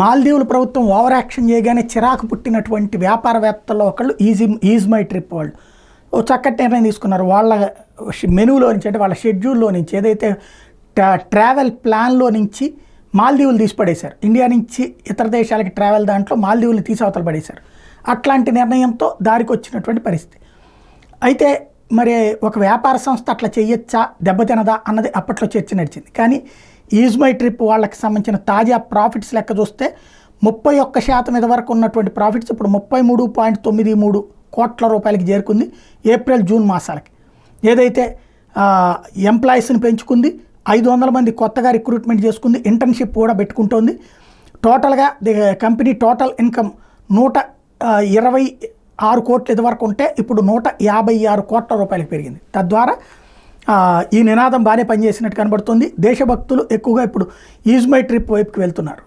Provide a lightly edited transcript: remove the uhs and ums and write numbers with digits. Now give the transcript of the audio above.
మాల్దీవుల ప్రభుత్వం over action చేయగానే చిరాకు పుట్టినటువంటి వ్యాపారవేత్తల్లో ఒకళ్ళు ఈజ్ మై ట్రిప్ వాళ్ళు ఓ చక్కటి నిర్ణయం తీసుకున్నారు. వాళ్ళ మెనూలో నుంచి అంటే వాళ్ళ షెడ్యూల్లో నుంచి ఏదైతే ట్రావెల్ ప్లాన్లో నుంచి మాల్దీవులు తీసి పడేశారు. ఇండియా నుంచి ఇతర దేశాలకి ట్రావెల్ దాంట్లో మాల్దీవుల్ని తీసి అవతల పడేశారు. అట్లాంటి నిర్ణయంతో దారికి వచ్చినటువంటి పరిస్థితి. అయితే మరి ఒక వ్యాపార సంస్థ అట్లా చేయొచ్చా, దెబ్బతినదా అన్నది అప్పట్లో చర్చ నడిచింది. కానీ ఈజ్ మై ట్రిప్ వాళ్ళకి సంబంధించిన తాజా ప్రాఫిట్స్ లెక్క చూస్తే 31% ఇదివరకు ఉన్నటువంటి ప్రాఫిట్స్ ఇప్పుడు 33.93 కోట్ల రూపాయలకి చేరుకుంది ఏప్రిల్ జూన్ మాసాలకి. ఏదైతే ఎంప్లాయీస్ని పెంచుకుంది, 500 మంది కొత్తగా రిక్రూట్మెంట్ చేసుకుంది, ఇంటర్న్షిప్ కూడా పెట్టుకుంటోంది. టోటల్గా కంపెనీ టోటల్ ఇన్కమ్ 126 కోట్లు ఇదివరకు ఉంటే ఇప్పుడు 156 కోట్ల రూపాయలకు పెరిగింది. తద్వారా ఈ నినాదం బాగానే పనిచేసినట్టు కనబడుతుంది. దేశభక్తులు ఎక్కువగా ఇప్పుడు ఈజ్ మై ట్రిప్ వైపుకి వెళ్తున్నారు.